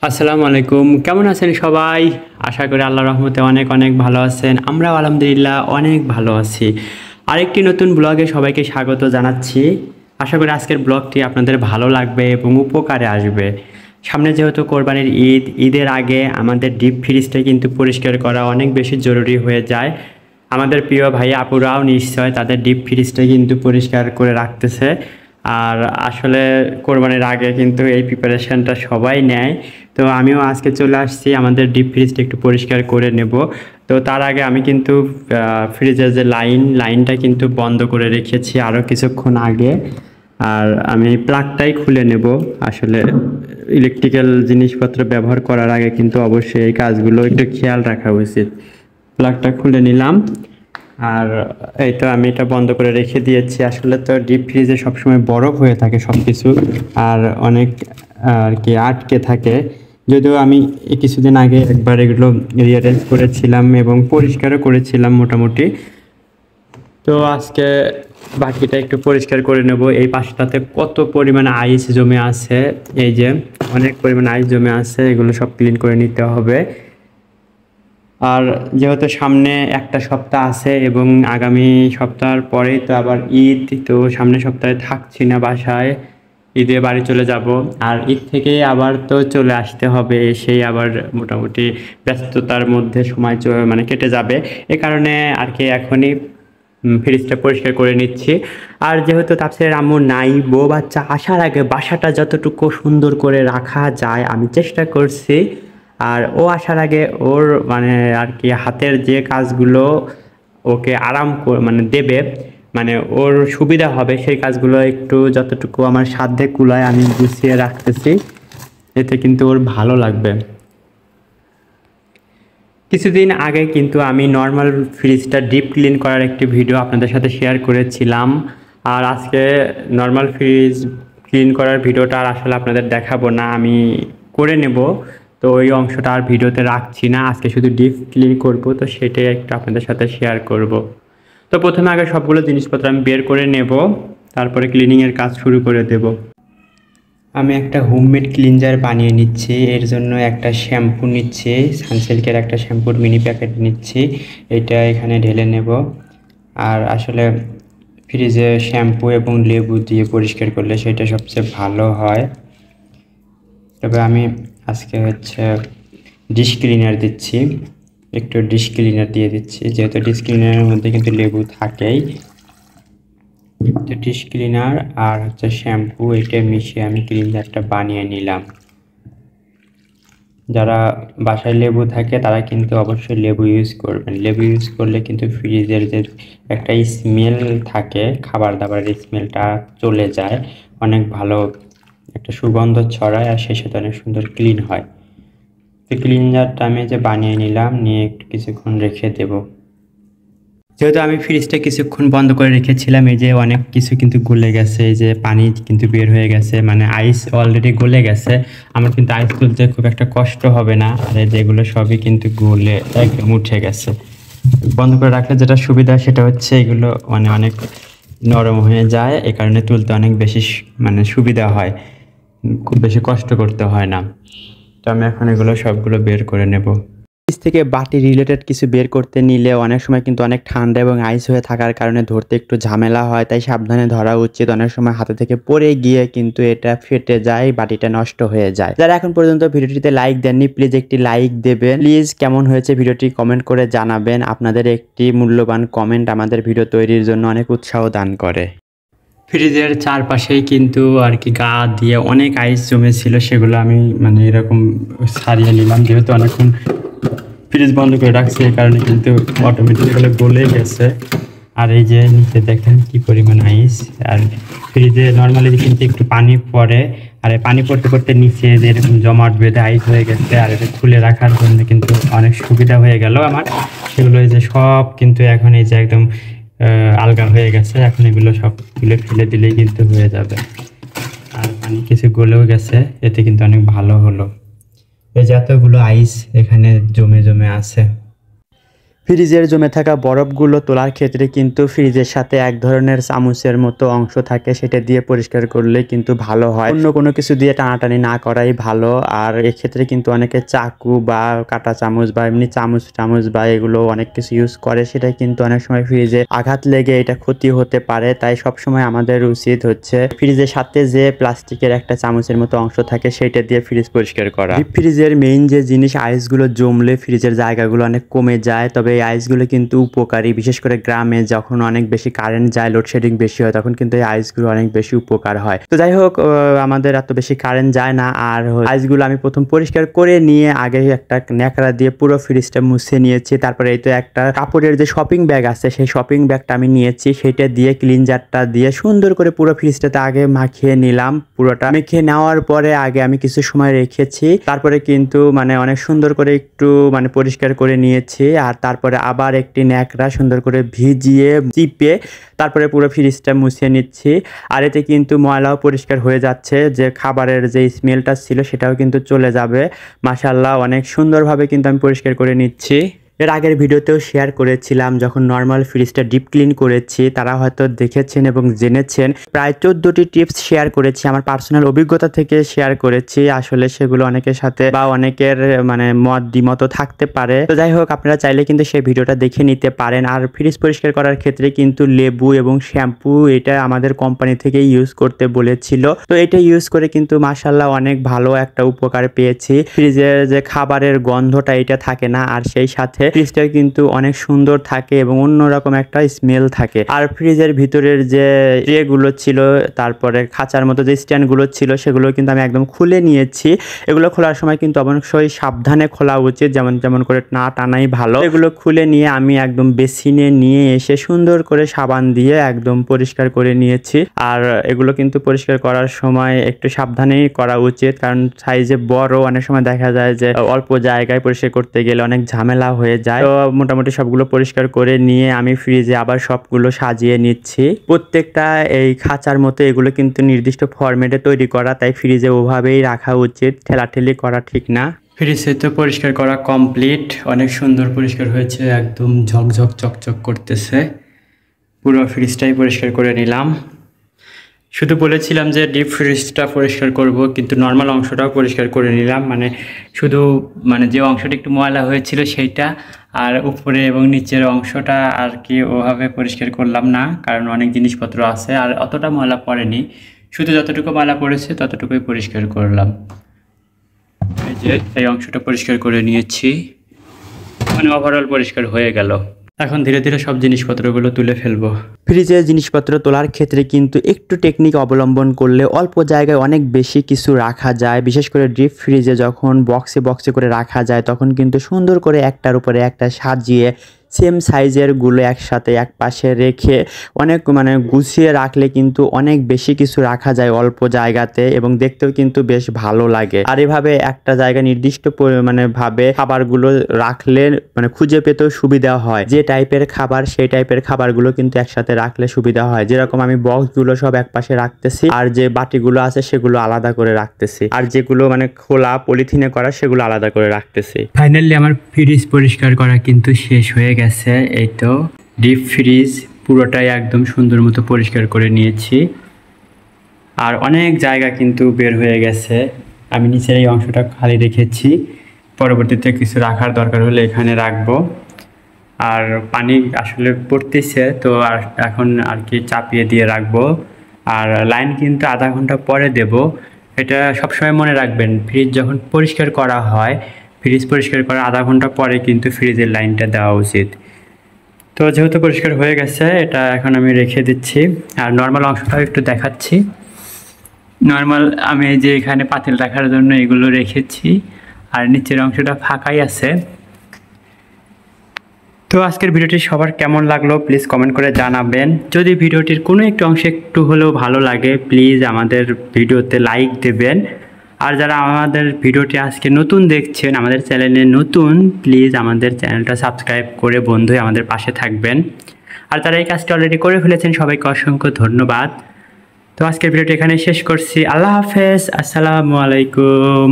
আসসালামু আলাইকুম, কেমন আছেন সবাই? আশা করি আল্লাহর রহমতে অনেক অনেক ভালো আছেন। আমরাও আলহামদুলিল্লাহ অনেক ভালো আছি। আরেকটি নতুন ব্লগে সবাইকে স্বাগত জানাচ্ছি। আশা করি আজকের ব্লগটি আপনাদের ভালো লাগবে এবং উপকারে আসবে। সামনে যেহেতু কোরবানির ঈদ, ঈদের আগে আমাদের ডিপ ফ্রিজটা কিন্তু পরিষ্কার করা অনেক বেশি জরুরি হয়ে যায়। আমাদের প্রিয় ভাই আপুরাও নিশ্চয় তাদের ডিপ ফ্রিজটা কিন্তু পরিষ্কার করে রাখতেছে। আর আসলে কোরবানির আগে কিন্তু এই প্রিপারেশনটা সবাই নেয়। তো আমিও আজকে চলে আসছি আমাদের ডিপ ফ্রিজটা একটু পরিষ্কার করে নেব। তো তার আগে আমি কিন্তু ফ্রিজের যে লাইনটা কিন্তু বন্ধ করে রেখেছি আরও কিছুক্ষণ আগে। আর আমি প্লাগটাই খুলে নেব। আসলে ইলেকট্রিক্যাল জিনিসপত্র ব্যবহার করার আগে কিন্তু অবশ্যই এই কাজগুলো একটু খেয়াল রাখা উচিত। প্লাগটা খুলে নিলাম। আর এই তো আমি এটা বন্ধ করে রেখে দিয়েছি। আসলে তো ডিপ ফ্রিজে সবসময় বরফ হয়ে থাকে সব কিছু, আর অনেক আর কি আটকে থাকে। যদিও আমি এই কিছুদিন আগে একবার এগুলো রিঅ্যারেঞ্জ করেছিলাম এবং পরিষ্কারও করেছিলাম মোটামুটি। তো আজকে বাকিটা একটু পরিষ্কার করে নেব। এই পাশটাতে কত পরিমাণে আইস জমে আছে, এই যে অনেক পরিমাণে আইস জমে আছে, এগুলো সব ক্লিন করে নিতে হবে। আর যেহেতু সামনে একটা সপ্তাহ আছে এবং আগামী সপ্তাহের পরেই তো আবার ঈদ, তো সামনের সপ্তাহে থাকছি না বাসায়, ঈদে বাড়ি চলে যাব। আর ঈদ থেকেই আবার তো চলে আসতে হবে, এসেই আবার মোটামুটি ব্যস্ততার মধ্যে সময় মানে কেটে যাবে। এ কারণে আর কি এখনই ফ্রিজটা পরিষ্কার করে নিচ্ছি। আর যেহেতু তাফসীরের আম্মু নাই, বউ বাচ্চা আসার আগে বাসাটা যতটুকু সুন্দর করে রাখা যায় আমি চেষ্টা করছি। আর ও আসার আগে ওর মানে আর কি হাতের যে কাজগুলো ওকে আরাম মানে দেবে, মানে ওর সুবিধা হবে সেই কাজগুলো একটু যতটুকু আমার সাধ্যে কুলায় আমি গুছিয়ে রাখতেছি। এতে কিন্তু ওর ভালো লাগবে। কিছুদিন আগে কিন্তু আমি নর্মাল ফ্রিজটা ডিপ ক্লিন করার একটি ভিডিও আপনাদের সাথে শেয়ার করেছিলাম। আর আজকে নর্মাল ফ্রিজ ক্লিন করার ভিডিওটা আর আসলে আপনাদের দেখাবো না, আমি করে নেব। তো ওই অংশটা আর ভিডিওতে রাখছি না, আজকে শুধু ডিপ ক্লিন করব, তো সেটাই একটু আপনাদের সাথে শেয়ার করব। তো প্রথমে আগে সবগুলো জিনিসপত্র আমি বের করে নেব, তারপরে ক্লিনিংয়ের কাজ শুরু করে দেব। আমি একটা হোমমেড ক্লিনজার বানিয়ে নিচ্ছি। এর জন্য একটা শ্যাম্পু নিচ্ছি, সানসিল্কের একটা শ্যাম্পুর মিনি প্যাকেট নিচ্ছি, এটা এখানে ঢেলে নেব। আর আসলে ফ্রিজে শ্যাম্পু এবং লেবু দিয়ে পরিষ্কার করলে সেটা সবচেয়ে ভালো হয়। তবে আমি আজকে ডিশ ক্লিনার দিচ্ছি, একটু ডিশ ক্লিনার দিয়ে দিচ্ছি, যেহেতু ডিশ ক্লিনারের মধ্যে কিন্তু লেবু থাকেই। তো ডিশ ক্লিনার আর শ্যাম্পু এটা মিশিয়ে আমি ক্লিনজারটা বানিয়ে নিলাম। যারা বাসায় লেবু থাকে তারা কিন্তু অবশ্যই লেবু ইউজ করবেন। লেবু ইউজ করলে কিন্তু ফ্রিজের যে একটা স্মেল থাকে, খাবার দাবারের স্মেলটা চলে যায়, অনেক ভালো একটা সুগন্ধ ছড়ায়, আর সেই সাথে অনেক সুন্দর ক্লিন হয়। তো ক্লিনজারটা আমি বানিয়ে নিলাম, নিয়ে একটু কিছুক্ষণ রেখে দেব। যেহেতু আমি ফ্রিজটা কিছুক্ষণ বন্ধ করে রেখেছিলাম, এই যে অনেক কিছু কিন্তু গলে গেছে, এই যে পানি কিন্তু বের হয়ে গেছে, মানে আইস অলরেডি গলে গেছে। আমার কিন্তু আইস তুলতে খুব একটা কষ্ট হবে না। আর যেগুলো সবই কিন্তু গলে একদম উঠে গেছে। বন্ধ করে রাখলে যেটা সুবিধা সেটা হচ্ছে এগুলো মানে অনেক নরম হয়ে যায়, এ কারণে তুলতে অনেক বেশি মানে সুবিধা হয়, খুব বেশি কষ্ট করতে হয় না। তো আমি এখন এগুলো সবগুলো বের করে নেব। ফ্রিজ থেকে বাটি রিলেটেড কিছু বের করতে নিলে অনেক সময় কিন্তু অনেক ঠান্ডা এবং আইস হয়ে থাকার কারণে ধরতে একটু ঝামেলা হয়, তাই সাবধানে ধরা উচিত। অনেক সময় হাতে থেকে পড়ে গিয়ে কিন্তু এটা ফেটে যায়, বাটিটা নষ্ট হয়ে যায়। যারা এখন পর্যন্ত ভিডিওটিতে লাইক দেননি প্লিজ একটি লাইক দেবেন। প্লিজ কেমন হয়েছে ভিডিওটি কমেন্ট করে জানাবেন। আপনাদের একটি মূল্যবান কমেন্ট আমাদের ভিডিও তৈরির জন্য অনেক উৎসাহ দান করে। ফ্রিজের চারপাশেই কিন্তু আর কি গা দিয়ে অনেক আইস জমেছিল, সেগুলো আমি মানে এরকম সারিয়ে নিলাম। যেহেতু অনেকক্ষণ ফ্রিজ বন্ধ করে রাখছি, এই কারণে কিন্তু অটোমেটিক্যালি গলে গেছে। আর এই যে নিচে দেখেন কি পরিমাণ আইস। আর ফ্রিজে নর্মালি কিন্তু একটু পানি পড়ে, আর পানি পড়তে পড়তে নিচে যে এরকম জমাট বেঁধে আইস হয়ে গেছে। আর এটা খুলে রাখার জন্য কিন্তু অনেক সুবিধা হয়ে গেল আমার। সেগুলো এই যে সব কিন্তু এখন এই যে একদম আলগা হয়ে গেছে। এখন এগুলো সব তুলে ফেলে দিলেই কিন্তু হয়ে যাবে। আর পানি কিছু গলেও গেছে, এতে কিন্তু অনেক ভালো হলো। এই যে এতগুলো আইস এখানে জমে জমে আছে। ফ্রিজের জমে থাকা বরফগুলো তোলার ক্ষেত্রে কিন্তু ফ্রিজের সাথে এক ধরনের চামচের মতো অংশ থাকে, সেটা দিয়ে পরিষ্কার করলে কিন্তু ভালো হয়। অন্য কোনো কিছু দিয়ে টানাটানি না করাই ভালো। আর এক্ষেত্রে কিন্তু অনেকে চাকু বা কাঁটা চামচ বা এমনি চামচ বা এগুলো অনেক কিছু ইউজ করে, সেটা কিন্তু অনেক সময় ফ্রিজে আঘাত লেগে এটা ক্ষতি হতে পারে। তাই সবসময় আমাদের উচিত হচ্ছে ফ্রিজের সাথে যে প্লাস্টিকের একটা চামচের মতো অংশ থাকে সেটা দিয়ে ফ্রিজ পরিষ্কার করা। ডিপ ফ্রিজের মেইন যে জিনিস, আইসগুলো জমলে ফ্রিজের জায়গাগুলো অনেক কমে যায়। তবে এই আইসগুলো কিন্তু উপকারী, বিশেষ করে গ্রামে যখন অনেক বেশি কারেন্ট যায়, লোডশেডিং বেশি হয়, তখন কিন্তু এই আইসগুলো অনেক বেশি উপকার হয়। তো যাই হোক, আমাদের এত বেশি কারেন্ট যায় না। আর আইসগুলো আমি প্রথম পরিষ্কার করে নিয়ে আগে একটা ন্যাকড়া দিয়ে পুরো ফ্রিজটা মুছে নিয়েছি। তারপরে এই তো একটা কাপড়ের যে শপিং ব্যাগ আছে, সেই শপিং ব্যাগটা আমি নিয়েছি, সেটা দিয়ে ক্লিনজারটা দিয়ে সুন্দর করে পুরো ফ্রিজটাতে আগে মাখিয়ে নিলাম। পুরোটা মেখে নেওয়ার পরে আগে আমি কিছু সময় রেখেছি, তারপরে কিন্তু মানে অনেক সুন্দর করে একটু মানে পরিষ্কার করে নিয়েছি। আর তারপরে আবার একটি ন্যাকড়া সুন্দর করে ভিজিয়ে চিপে তারপরে পুরো ফ্রিজটা মুছিয়ে নিচ্ছি। আর এতে কিন্তু ময়লাও পরিষ্কার হয়ে যাচ্ছে, যে খাবারের যে স্মেলটা ছিল সেটাও কিন্তু চলে যাবে। মাশাআল্লাহ, অনেক সুন্দরভাবে কিন্তু আমি পরিষ্কার করে নিচ্ছি। এর আগের ভিডিওতেও শেয়ার করেছিলাম যখন নর্মাল ফ্রিজটা ডিপ ক্লিন করেছি, তারা হয়তো দেখেছেন এবং জেনেছেন। প্রায় 14টি টিপস শেয়ার করেছি, আমার পার্সোনাল অভিজ্ঞতা থেকে শেয়ার করেছি। আসলে সেগুলো অনেকের সাথে বা অনেকের মানে দ্বিমত থাকতে পারে। তো যাই হোক, আপনারা চাইলে কিন্তু সেই ভিডিওটা দেখে নিতে পারেন। আর ফ্রিজ পরিষ্কার করার ক্ষেত্রে কিন্তু লেবু এবং শ্যাম্পু এটা আমাদের কোম্পানি থেকে ইউজ করতে বলেছিল। তো এটা ইউজ করে কিন্তু মাশাআল্লাহ অনেক ভালো একটা উপকার পেয়েছি। ফ্রিজের যে খাবারের গন্ধটা এটা থাকে না, আর সেই সাথে ফ্রিজটা কিন্তু অনেক সুন্দর থাকে এবং অন্যরকম একটা স্মেল থাকে। আর ফ্রিজের ভিতরের যে ট্রেগুলো ছিল, তারপরে খাঁচার মতো যে স্ট্যান্ডগুলো ছিল, সেগুলো কিন্তু আমি একদম খুলে নিয়েছি। এগুলো খোলার সময় কিন্তু অবশ্যই সাবধানে খোলা উচিত, যেমন করে না টানাই ভালো। এগুলো খুলে নিয়ে আমি একদম বেসিনে নিয়ে এসে সুন্দর করে সাবান দিয়ে একদম পরিষ্কার করে নিয়েছি। আর এগুলো কিন্তু পরিষ্কার করার সময় একটু সাবধানেই করা উচিত, কারণ সাইজে বড়, অনেক সময় দেখা যায় যে অল্প জায়গায় পরিষ্কার করতে গেলে অনেক ঝামেলা হয়ে যায়। তো মোটামুটি সবগুলো পরিষ্কার করে নিয়ে আমি ফ্রিজে আবার সবগুলো সাজিয়ে নিচ্ছি। প্রত্যেকটা এই খাঁচার মতো এগুলো কিন্তু নির্দিষ্ট ফরম্যাটে তৈরি করা, তাই ফ্রিজে ওভাবেই রাখা উচিত, ঠেলাঠেলি করা ঠিক না। ফ্রিজে তো পরিষ্কার করা কমপ্লিট, অনেক সুন্দর পরিষ্কার হয়েছে, একদম ঝকঝক চকচক করতেছে। পুরো ফ্রিজটাই পরিষ্কার করে নিলাম। শুধু বলেছিলাম যে ডিপ ফ্রিজটা পরিষ্কার করব, কিন্তু নর্মাল অংশটাও পরিষ্কার করে নিলাম। শুধু যে অংশটা একটু ময়লা হয়েছিল সেইটা, আর উপরে এবং নিচের অংশটা আর কি ওভাবে পরিষ্কার করলাম না, কারণ অনেক জিনিসপত্র আছে আর অতটা ময়লা পড়েনি। শুধু যতটুকু ময়লা পড়েছে ততটুকুই পরিষ্কার করলাম। এই যে এই অংশটা পরিষ্কার করে নিয়েছি, ওভারঅল পরিষ্কার হয়ে গেল। এখন ধীরে ধীরে সব জিনিসপত্রগুলো তুলে ফেলবো। ফ্রিজের জিনিসপত্র তোলার ক্ষেত্রে কিন্তু একটু টেকনিক অবলম্বন করলে অল্প জায়গায় অনেক বেশি কিছু রাখা যায়। বিশেষ করে ডিপ ফ্রিজে যখন বক্সে করে রাখা যায়, তখন কিন্তু সুন্দর করে একটার উপরে একটা সাজিয়ে সেম সাইজের গুলো একসাথে এক পাশে রেখে অনেক গুছিয়ে রাখলে কিন্তু অনেক বেশি কিছু রাখা যায় অল্প জায়গাতে, এবং দেখতেও কিন্তু বেশ ভালো লাগে। আর এভাবে একটা জায়গা নির্দিষ্ট ভাবে খাবারগুলো রাখলে খুঁজে পেতেও সুবিধা হয়। যে টাইপের খাবার সেই টাইপের খাবারগুলো কিন্তু একসাথে রাখলে সুবিধা হয়। যেরকম আমি বক্সগুলো সব এক পাশে রাখতেছি, আর যে বাটিগুলো আছে সেগুলো আলাদা করে রাখতেছি, আর যেগুলো খোলা পলিথিনে করা সেগুলো আলাদা করে রাখতেছি। ফাইনালি আমার ফ্রিজ পরিষ্কার করা কিন্তু শেষ হয়ে গেছে। এই তো ডিপ ফ্রিজ পুরোটাই একদম সুন্দর মতো পরিষ্কার করে নিয়েছি, আর অনেক জায়গা কিন্তু বের হয়ে গেছে। আমি নিচের এই অংশটা খালি রেখেছি, পরবর্তীতে কিছু রাখার দরকার হলে এখানে রাখবো। আর পানি আসলে পড়তেছে, তো এখন আর কি চাপিয়ে দিয়ে রাখবো। আর লাইন কিন্তু আধা ঘন্টা পরে দেব। এটা সবসময় মনে রাখবেন, ফ্রিজ যখন পরিষ্কার করা হয়, ফ্রিজ পরিষ্কার করার আধা ঘন্টা পরে কিন্তু ফ্রিজের লাইনটা দেওয়া উচিত। তো যেহেতু পরিষ্কার হয়ে গেছে, এটা এখন আমি রেখে দিচ্ছি। আর নর্মাল অংশটাও একটু দেখাচ্ছি। নর্মাল আমি এই যে এখানে পাতিল রাখার জন্য এগুলো রেখেছি, আর নিচের অংশটা ফাঁকাই আছে। তো আজকের ভিডিওটি সবার কেমন লাগলো প্লিজ কমেন্ট করে জানাবেন। যদি ভিডিওটির কোনো একটু অংশে একটু হলেও ভালো লাগে, প্লিজ আমাদের ভিডিওতে লাইক দেবেন। আর যারা আমাদের ভিডিওটি আজকে নতুন দেখছেন, আমাদের চ্যানেলে নতুন, প্লিজ আমাদের চ্যানেলটা সাবস্ক্রাইব করে বন্ধু হয়ে আমাদের পাশে থাকবেন। আর যারা এই কাজটি অলরেডি করে ফেলেছেন, সবাইকে অসংখ্য ধন্যবাদ। তো আজকের ভিডিওটি এখানে শেষ করছি। আল্লাহ হাফেজ, আসসালামু আলাইকুম।